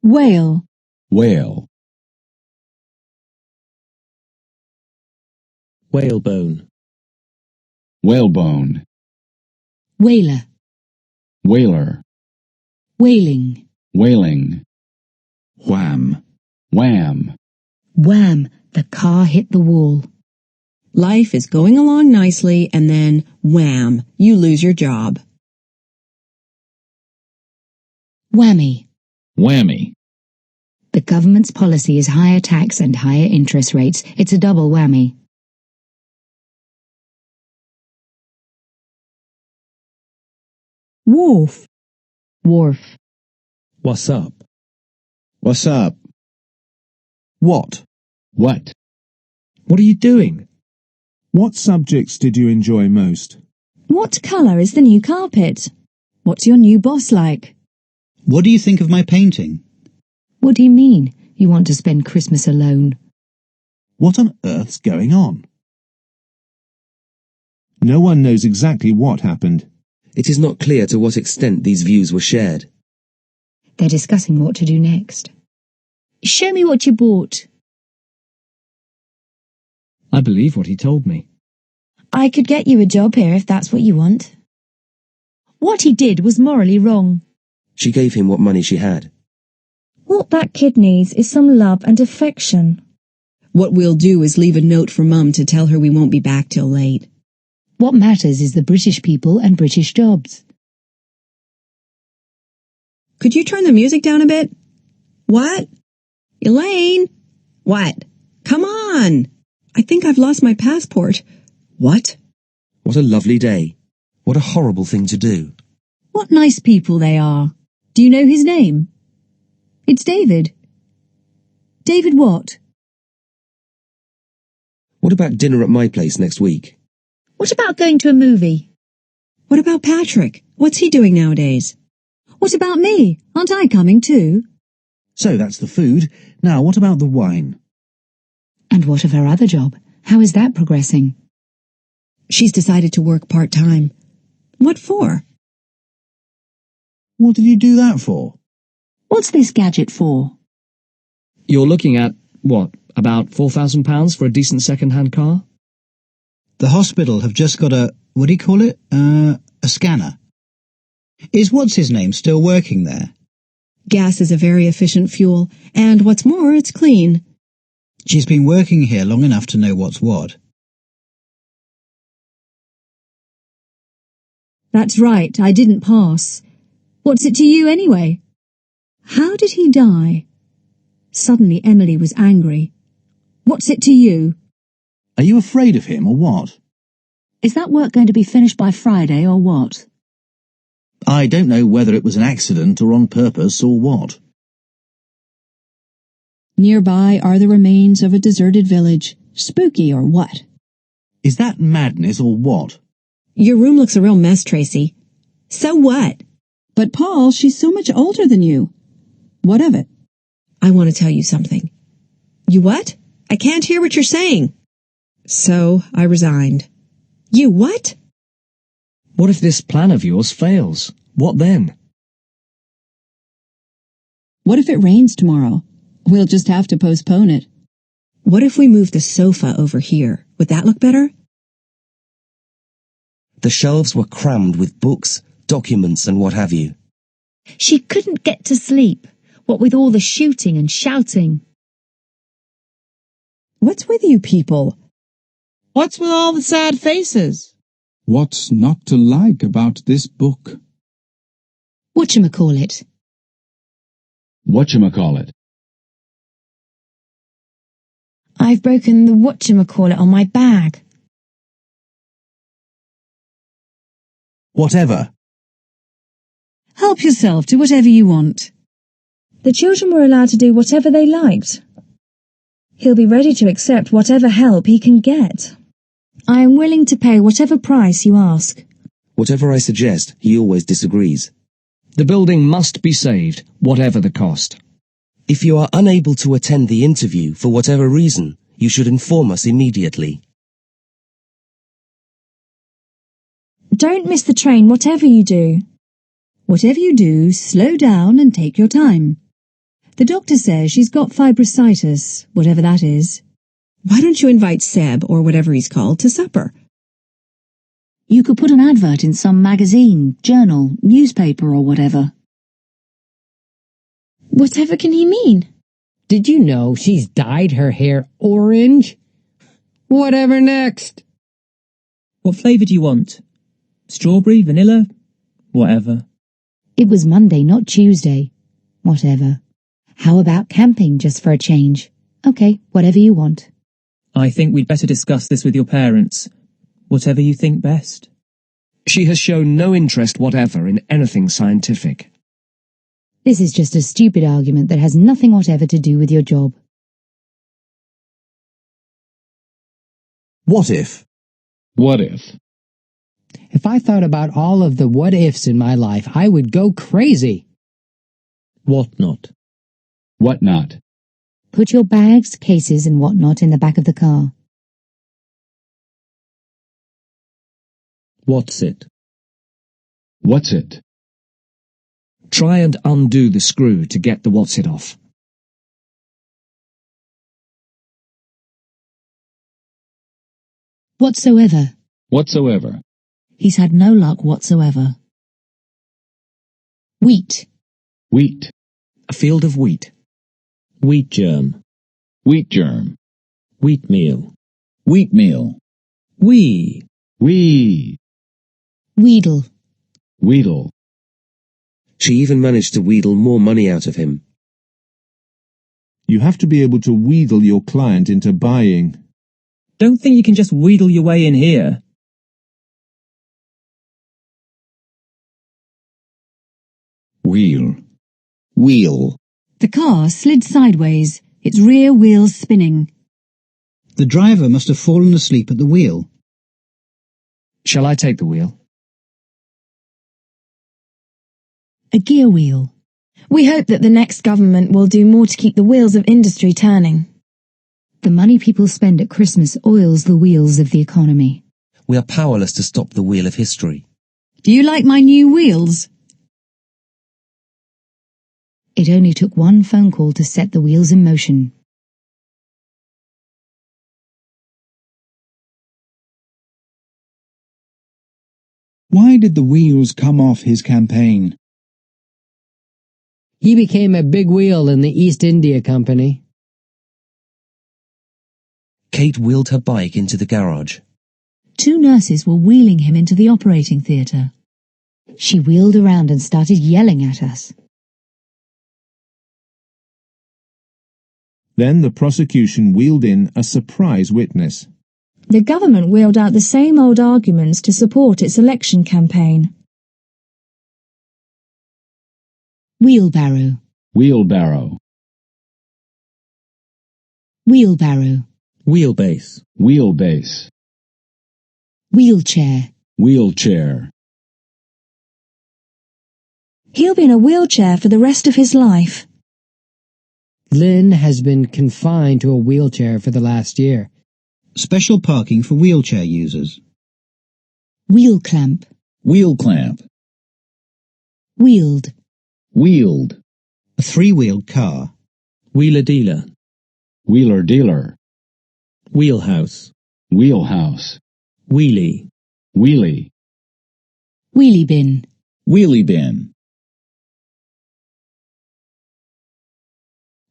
Whale, Whale. Whalebone. Whalebone. whaler, Whaler. whaling, Whaling. Wham. Wham. wham, the car hit the wall. Life is going along nicely and then, wham, you lose your job. Whammy, Whammy. the government's policy is higher tax and higher interest rates. It's a double whammy. Wharf, wharf, What's up? What's up? What? What? What are you doing? What subjects did you enjoy most? what colour is the new carpet? What's your new boss like? What do you think of my painting? What do you mean, you want to spend Christmas alone? What on earth's going on? No one knows exactly what happened. It is not clear to what extent these views were shared. They're discussing what to do next. Show me what you bought. I believe what he told me. I could get you a job here if that's what you want. What he did was morally wrong. She gave him what money she had. What that kid needs is some love and affection. What we'll do is leave a note for Mum to tell her we won't be back till late. What matters is the British people and British jobs. Could you turn the music down a bit? What? Elaine? What? Come on! I think I've lost my passport. What? What a lovely day. What a horrible thing to do. What nice people they are. Do you know his name? It's David. David what? What about dinner at my place next week? What about going to a movie? What about Patrick? What's he doing nowadays? What about me? Aren't I coming too? So that's the food. Now what about the wine? And what of her other job? How is that progressing? She's decided to work part-time. What for? What did you do that for? What's this gadget for? You're looking at, what, about £4,000 for a decent second-hand car? The hospital have just got what do you call it? A scanner. Is what's-his-name still working there? Gas is a very efficient fuel, and what's more, it's clean. She's been working here long enough to know what's what. That's right, I didn't pass. What's it to you anyway? How did he die? Suddenly Emily was angry. What's it to you? Are you afraid of him or what? Is that work going to be finished by Friday or what? I don't know whether it was an accident or on purpose or what. Nearby are the remains of a deserted village. Spooky or what? Is that madness or what? Your room looks a real mess, Tracy. So what? But Paul, she's so much older than you. What of it? I want to tell you something. You what? I can't hear what you're saying. So I resigned. You what? What if this plan of yours fails? What then? What if it rains tomorrow? We'll just have to postpone it. What if we move the sofa over here? Would that look better? The shelves were crammed with books, documents, and what have you. She couldn't get to sleep, what with all the shooting and shouting. What's with you people? What's with all the sad faces? What's not to like about this book? Whatchamacallit? Whatchamacallit? I've broken the whatchamacallit on my bag. Whatever. Help yourself to whatever you want. The children were allowed to do whatever they liked. He'll be ready to accept whatever help he can get. I am willing to pay whatever price you ask. Whatever I suggest, he always disagrees. The building must be saved, whatever the cost. If you are unable to attend the interview for whatever reason, you should inform us immediately. Don't miss the train, whatever you do. Whatever you do, slow down and take your time. The doctor says she's got fibrositis, whatever that is. Why don't you invite Seb, or whatever he's called, to supper? You could put an advert in some magazine, journal, newspaper or whatever. Whatever can he mean? Did you know she's dyed her hair orange? Whatever next? What flavour do you want? Strawberry, vanilla, whatever. It was Monday, not Tuesday. Whatever. How about camping just for a change? Okay, whatever you want. I think we'd better discuss this with your parents. Whatever you think best. She has shown no interest whatever in anything scientific. This is just a stupid argument that has nothing whatever to do with your job. What if? What if? If I thought about all of the what-ifs in my life, I would go crazy. What not? What not? Put your bags, cases and whatnot in the back of the car. What's it? What's it? Try and undo the screw to get the what's it off. Whatsoever. Whatsoever. He's had no luck whatsoever. Wheat. Wheat. A field of wheat. Wheat germ. Wheat germ. Wheat meal. Wheat meal. Wee. Wee. Wheedle. Wheedle. She even managed to wheedle more money out of him. You have to be able to wheedle your client into buying. Don't think you can just wheedle your way in here. Wheel. Wheel. The car slid sideways, its rear wheels spinning. The driver must have fallen asleep at the wheel. Shall I take the wheel? A gear wheel. We hope that the next government will do more to keep the wheels of industry turning. The money people spend at Christmas oils the wheels of the economy. We are powerless to stop the wheel of history. Do you like my new wheels? It only took one phone call to set the wheels in motion. Why did the wheels come off his campaign? He became a big wheel in the East India Company. Kate wheeled her bike into the garage. 2 nurses were wheeling him into the operating theatre. She wheeled around and started yelling at us. Then the prosecution wheeled in a surprise witness. The government wheeled out the same old arguments to support its election campaign. Wheelbarrow. Wheelbarrow. Wheelbarrow. Wheelbase. Wheelbase. Wheelchair. Wheelchair. He'll be in a wheelchair for the rest of his life. Lynn has been confined to a wheelchair for the last year. Special parking for wheelchair users. Wheel clamp. Wheel clamp. Wheeled. Wheeled. A 3-wheeled car. Wheeler dealer. Wheeler dealer. Wheelhouse. Wheelhouse. Wheelie. Wheelie. Wheelie bin. Wheelie bin.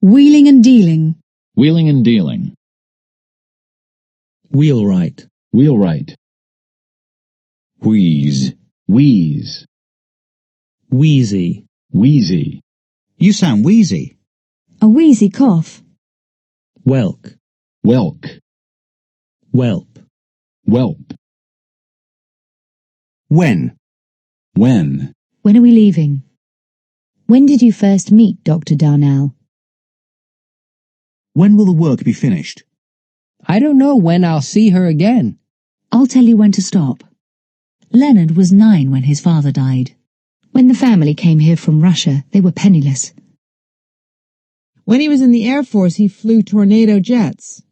Wheeling and dealing. Wheeling and dealing. Wheelwright. Wheelwright. Wheeze. Wheeze. Wheezy. Wheezy. You sound wheezy. A wheezy cough. Whelk. Whelk. Whelp. Whelp. When? When? When are we leaving? When did you first meet Dr. Darnell? When will the work be finished? I don't know when I'll see her again. I'll tell you when to stop. Leonard was 9 when his father died. When the family came here from Russia, they were penniless. When he was in the Air Force, he flew tornado jets.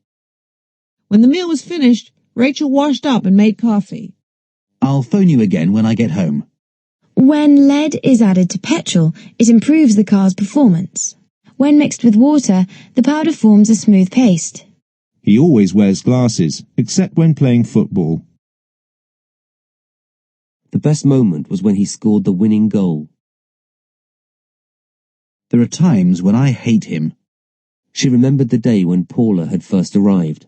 When the meal was finished, Rachel washed up and made coffee. I'll phone you again when I get home. When lead is added to petrol, it improves the car's performance. When mixed with water, the powder forms a smooth paste. He always wears glasses, except when playing football. The best moment was when he scored the winning goal. There are times when I hate him. She remembered the day when Paula had first arrived.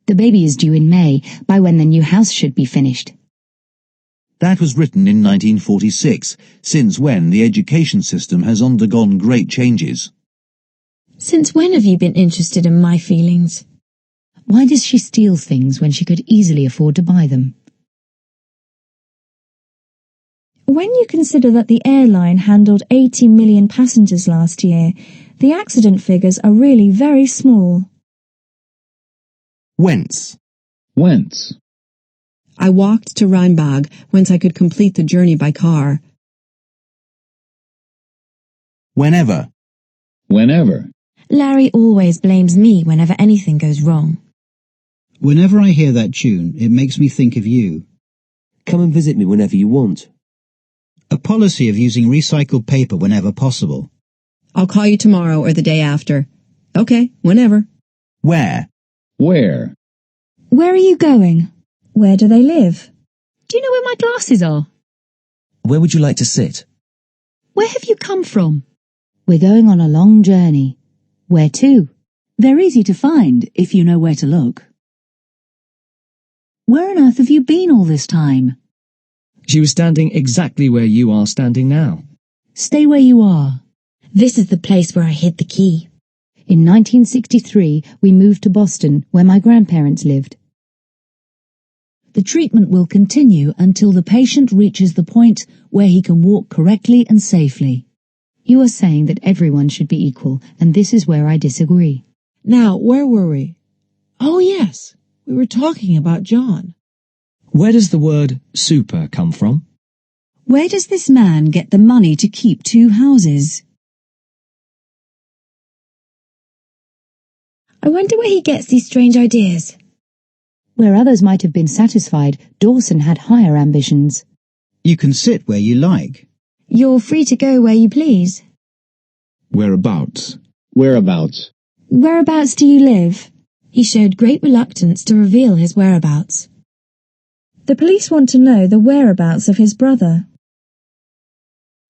The baby is due in May, by when the new house should be finished. That was written in 1946, since when the education system has undergone great changes. Since when have you been interested in my feelings? Why does she steal things when she could easily afford to buy them? When you consider that the airline handled 80 million passengers last year, the accident figures are really very small. Whence? Whence? I walked to Rheinbach, whence I could complete the journey by car. Whenever. Whenever. Larry always blames me whenever anything goes wrong. Whenever I hear that tune, it makes me think of you. Come and visit me whenever you want. A policy of using recycled paper whenever possible. I'll call you tomorrow or the day after. Okay, whenever. Where? Where? Where are you going? Where do they live? Do you know where my glasses are? Where would you like to sit? Where have you come from? We're going on a long journey. Where to? They're easy to find if you know where to look. Where on earth have you been all this time? She was standing exactly where you are standing now. Stay where you are. This is the place where I hid the key. In 1963, we moved to Boston, where my grandparents lived. The treatment will continue until the patient reaches the point where he can walk correctly and safely. You are saying that everyone should be equal, and this is where I disagree. Now, where were we? Oh, yes. We were talking about John. Where does the word super come from? Where does this man get the money to keep 2 houses? I wonder where he gets these strange ideas. Where others might have been satisfied, Dawson had higher ambitions. You can sit where you like. You're free to go where you please. Whereabouts? Whereabouts? Whereabouts do you live? He showed great reluctance to reveal his whereabouts. The police want to know the whereabouts of his brother.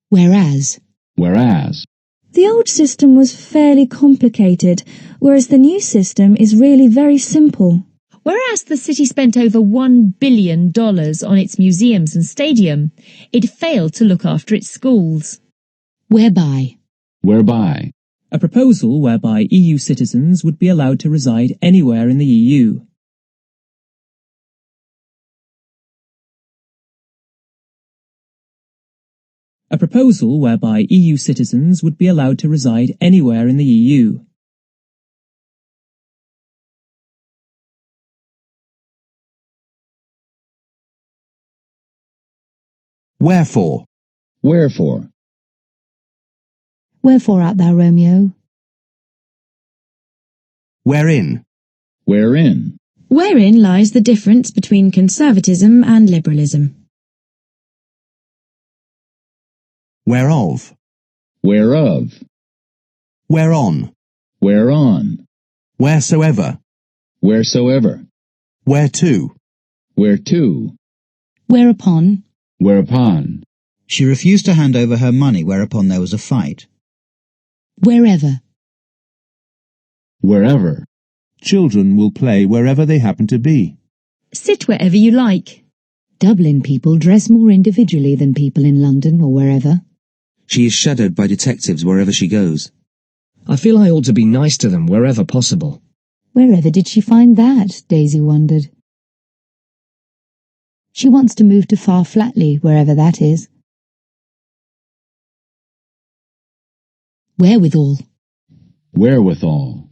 Whereas. Whereas. The old system was fairly complicated, whereas the new system is really very simple. Whereas the city spent over $1 billion on its museums and stadium, it failed to look after its schools. Whereby. Whereby. A proposal whereby EU citizens would be allowed to reside anywhere in the EU. A proposal whereby EU citizens would be allowed to reside anywhere in the EU. Wherefore? Wherefore? Wherefore art thou, Romeo? Wherein? Wherein? Wherein lies the difference between conservatism and liberalism? Whereof? Whereof? Whereon? Whereon? Wheresoever? Wheresoever? Whereto? Whereto? Whereupon? Whereupon? She refused to hand over her money, whereupon there was a fight. Wherever. Wherever? Children will play wherever they happen to be. Sit wherever you like. Dublin people dress more individually than people in London or wherever. She is shadowed by detectives wherever she goes. I feel I ought to be nice to them wherever possible. Wherever did she find that, Daisy wondered. She wants to move to Far Flatley, wherever that is. Wherewithal. Wherewithal?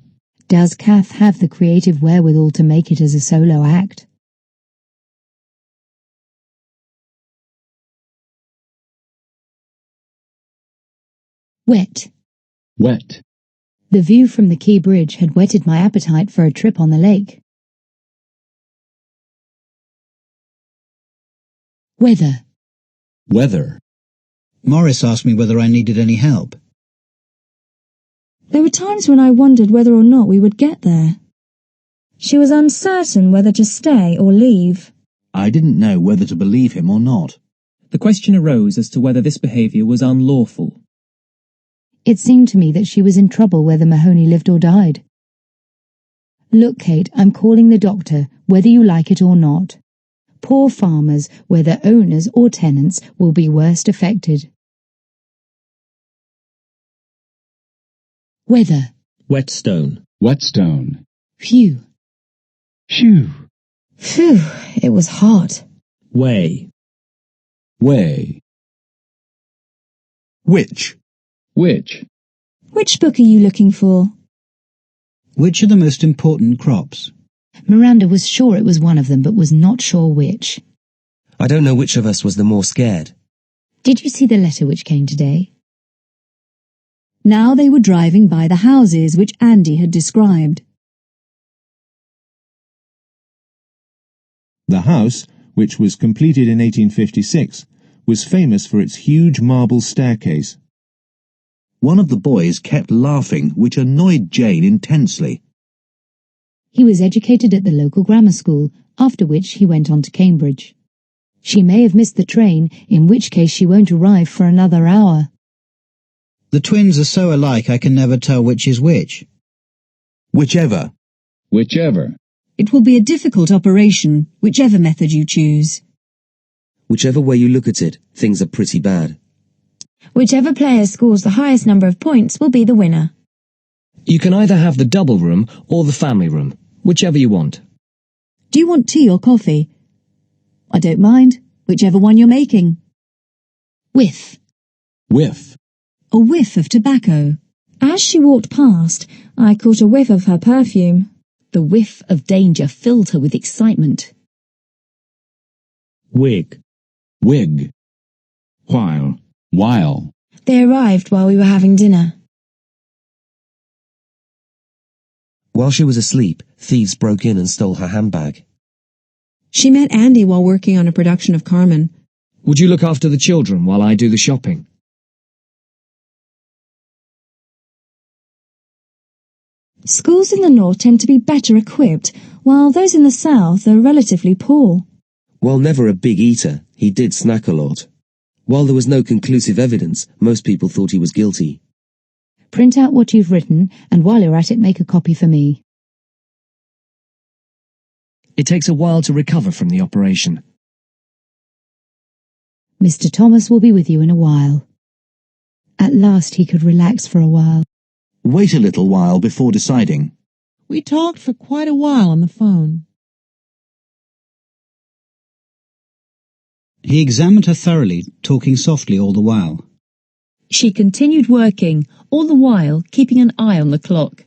Does Kath have the creative wherewithal to make it as a solo act? Wet. Wet. The view from the Key Bridge had whetted my appetite for a trip on the lake. Weather. Weather. Morris asked me whether I needed any help. There were times when I wondered whether or not we would get there. She was uncertain whether to stay or leave. I didn't know whether to believe him or not. The question arose as to whether this behaviour was unlawful. It seemed to me that she was in trouble whether Mahoney lived or died. Look, Kate, I'm calling the doctor, whether you like it or not. Poor farmers, whether owners or tenants, will be worst affected. Weather. Whetstone. Whetstone. Phew. Phew. Phew, it was hot. Way. Way. Which? Which? Which book are you looking for? Which are the most important crops? Miranda was sure it was one of them, but was not sure which. I don't know which of us was the more scared. Did you see the letter which came today? Now they were driving by the houses which Andy had described. The house, which was completed in 1856, was famous for its huge marble staircase. One of the boys kept laughing, which annoyed Jane intensely. He was educated at the local grammar school, after which he went on to Cambridge. She may have missed the train, in which case she won't arrive for another hour. The twins are so alike I can never tell which is which. Whichever. Whichever. It will be a difficult operation, whichever method you choose. Whichever way you look at it, things are pretty bad. Whichever player scores the highest number of points will be the winner. You can either have the double room or the family room, whichever you want. Do you want tea or coffee? I don't mind, whichever one you're making. Whiff. Whiff. A whiff of tobacco. As she walked past, I caught a whiff of her perfume. The whiff of danger filled her with excitement. Wig. Wig. While. While. They arrived while we were having dinner. While she was asleep, thieves broke in and stole her handbag. She met Andy while working on a production of Carmen. Would you look after the children while I do the shopping? Schools in the north tend to be better equipped, while those in the south are relatively poor. While never a big eater, he did snack a lot. While there was no conclusive evidence, most people thought he was guilty. Print out what you've written, and while you're at it, make a copy for me. It takes a while to recover from the operation. Mr. Thomas will be with you in a while. At last he could relax for a while. Wait a little while before deciding. We talked for quite a while on the phone. He examined her thoroughly, talking softly all the while. She continued working, all the while keeping an eye on the clock.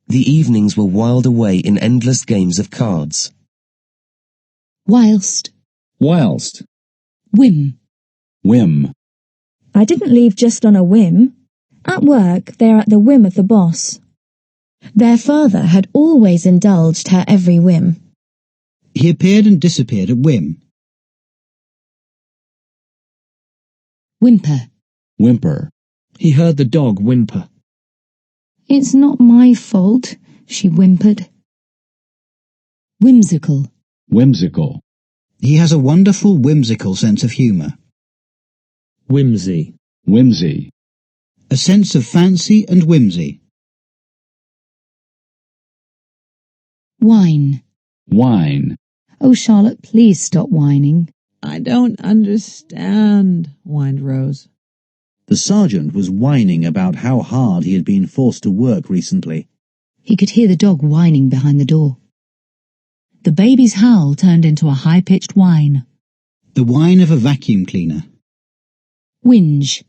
The evenings were whiled away in endless games of cards. Whilst. Whilst. Whim. Whim. I didn't leave just on a whim. At work, they are at the whim of the boss. Their father had always indulged her every whim. He appeared and disappeared at whim. Whimper. Whimper. He heard the dog whimper. It's not my fault, she whimpered. Whimsical. Whimsical. He has a wonderful whimsical sense of humour. Whimsy. Whimsy. A sense of fancy and whimsy. Whine. Wine. Oh, Charlotte, please stop whining. I don't understand, whined Rose. The sergeant was whining about how hard he had been forced to work recently. He could hear the dog whining behind the door. The baby's howl turned into a high-pitched whine. The whine of a vacuum cleaner. Whinge.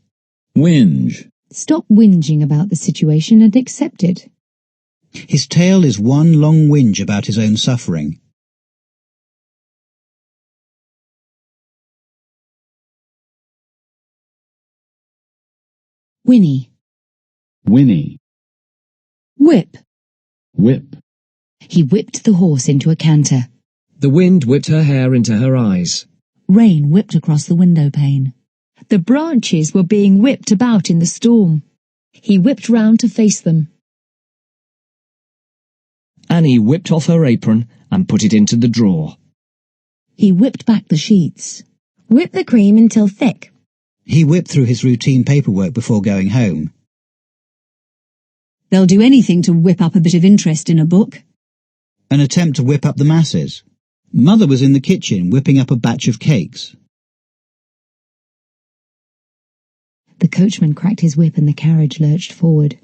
Whinge. Stop whinging about the situation and accept it. His tale is one long whinge about his own suffering. Whinny. Whinny. Whip. Whip. He whipped the horse into a canter. The wind whipped her hair into her eyes. Rain whipped across the window pane. The branches were being whipped about in the storm. He whipped round to face them. Annie whipped off her apron and put it into the drawer. He whipped back the sheets. Whip the cream until thick. He whipped through his routine paperwork before going home. They'll do anything to whip up a bit of interest in a book. An attempt to whip up the masses. Mother was in the kitchen whipping up a batch of cakes. The coachman cracked his whip and the carriage lurched forward.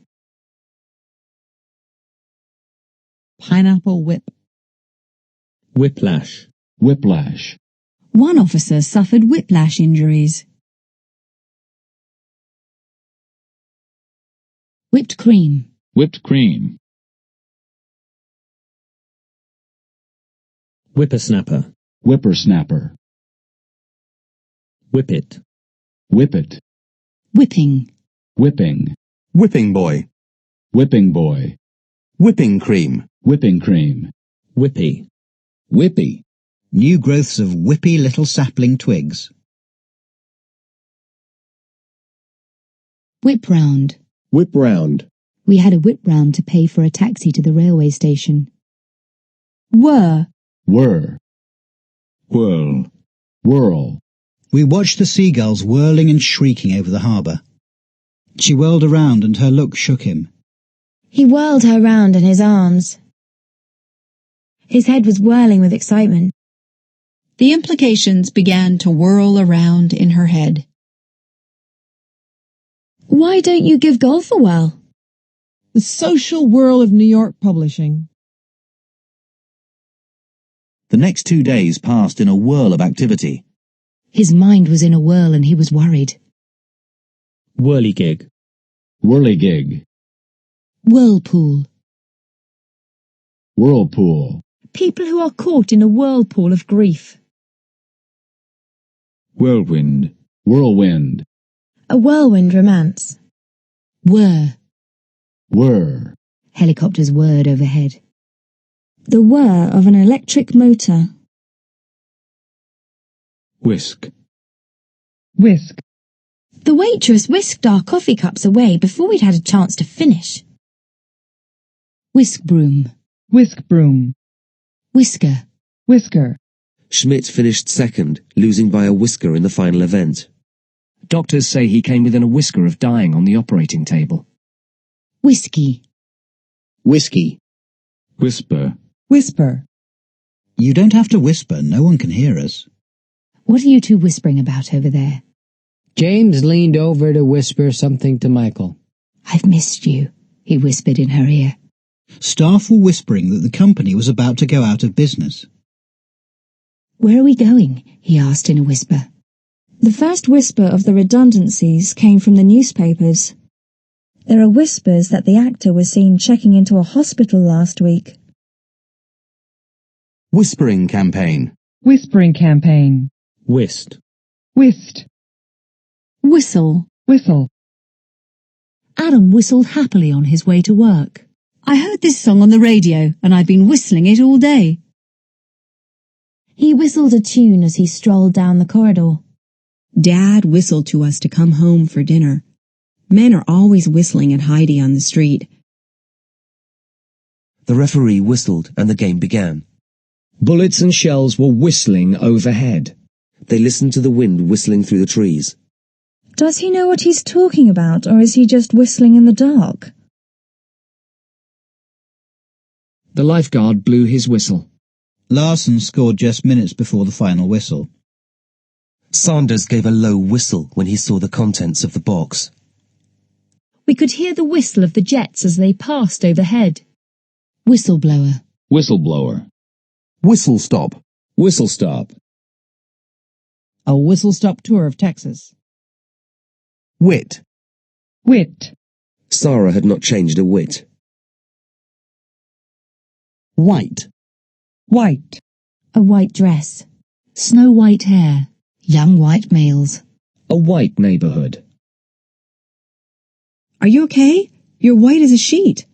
Pineapple whip. Whiplash. Whiplash. One officer suffered whiplash injuries. Whipped cream. Whipped cream. Whippersnapper. Whippersnapper. Whip it. Whip it. Whipping. Whipping. Whipping boy. Whipping boy. Whipping cream. Whipping cream. Whippy. Whippy. New growths of whippy little sapling twigs. Whip round. Whip round. We had a whip round to pay for a taxi to the railway station. Whir. Whir. Whirl. Whirl. We watched the seagulls whirling and shrieking over the harbour. She whirled around and her look shook him. He whirled her round in his arms. His head was whirling with excitement. The implications began to whirl around in her head. Why don't you give golf a whirl? The social whirl of New York publishing. The next 2 days passed in a whirl of activity. His mind was in a whirl and he was worried. Whirligig. Whirligig. Whirlpool. Whirlpool. People who are caught in a whirlpool of grief. Whirlwind. Whirlwind. A whirlwind romance. Whir. Whir. Helicopters whirred overhead. The whir of an electric motor. Whisk. Whisk. The waitress whisked our coffee cups away before we'd had a chance to finish. Whisk broom. Whisk broom. Whisker. Whisker. Schmidt finished second, losing by a whisker in the final event. Doctors say he came within a whisker of dying on the operating table. Whiskey. Whiskey. Whisper. Whisper. You don't have to whisper, no one can hear us. What are you two whispering about over there? James leaned over to whisper something to Michael. I've missed you, he whispered in her ear. Staff were whispering that the company was about to go out of business. Where are we going? He asked in a whisper. The first whisper of the redundancies came from the newspapers. There are whispers that the actor was seen checking into a hospital last week. Whispering campaign. Whispering campaign. Whist. Whist. Whistle. Whistle. Adam whistled happily on his way to work. I heard this song on the radio and I've been whistling it all day. He whistled a tune as he strolled down the corridor. Dad whistled to us to come home for dinner. Men are always whistling at Heidi on the street. The referee whistled and the game began. Bullets and shells were whistling overhead. They listened to the wind whistling through the trees. Does he know what he's talking about, or is he just whistling in the dark? The lifeguard blew his whistle. Larson scored just minutes before the final whistle. Sanders gave a low whistle when he saw the contents of the box. We could hear the whistle of the jets as they passed overhead. Whistleblower. Whistleblower. Whistle stop. Whistle stop. A whistle-stop tour of Texas. Wit. Wit. Sarah had not changed a whit. White. White. A white dress. Snow white hair. Young white males. A white neighborhood. Are you okay? You're white as a sheet.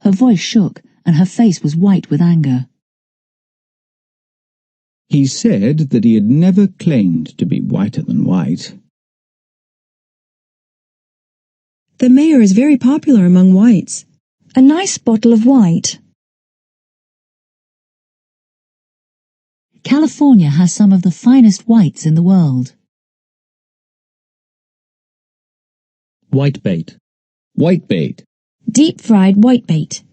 Her voice shook and her face was white with anger. He said that he had never claimed to be whiter than white. The mayor is very popular among whites. A nice bottle of white. California has some of the finest whites in the world. Whitebait. Whitebait. Deep-fried whitebait.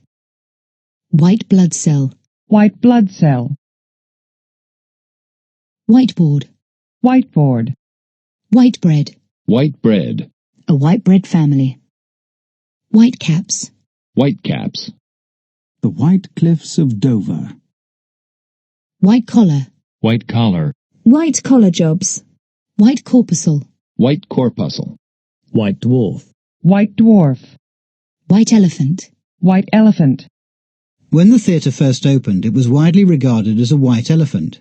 White blood cell. White blood cell. Whiteboard. Whiteboard. White bread. White bread. A white bread family. White caps. White caps. The White Cliffs of Dover. White collar. White collar. White collar jobs. White corpuscle. White corpuscle. White dwarf. White dwarf. White elephant. White elephant. When the theatre first opened, it was widely regarded as a white elephant.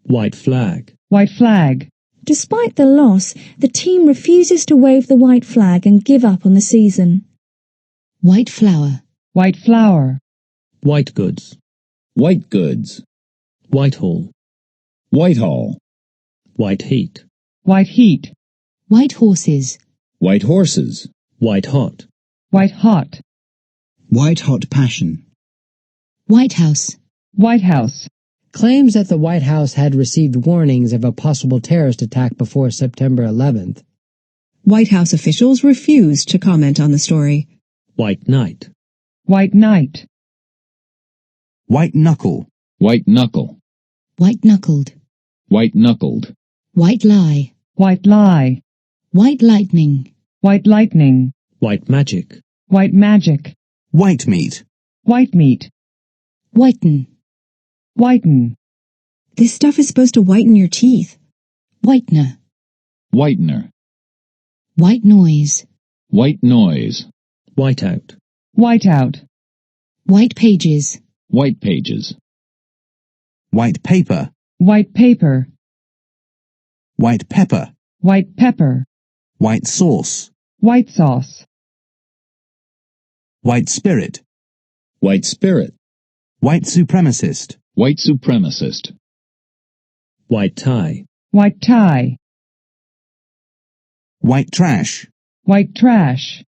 White flag. White flag. Despite the loss, the team refuses to wave the white flag and give up on the season. White flour. White flour. White goods. White goods. Whitehall. Whitehall. White heat. White heat. White horses. White horses. White hot. White hot. White hot passion. White House. White House. Claims that the White House had received warnings of a possible terrorist attack before September 11th. White House officials refused to comment on the story. White knight. White knight. White knuckle. White knuckle. White knuckled. White knuckled. White lie. White lie. White lightning. White lightning. White magic. White magic. White meat. White meat. Whiten. Whiten. This stuff is supposed to whiten your teeth. Whitener. Whitener. White noise. White noise. Whiteout. Whiteout. White pages. White pages. White paper. White paper. White pepper. White pepper. White sauce. White sauce. White spirit. White spirit. White supremacist. White supremacist. White tie. White tie. White trash. White trash.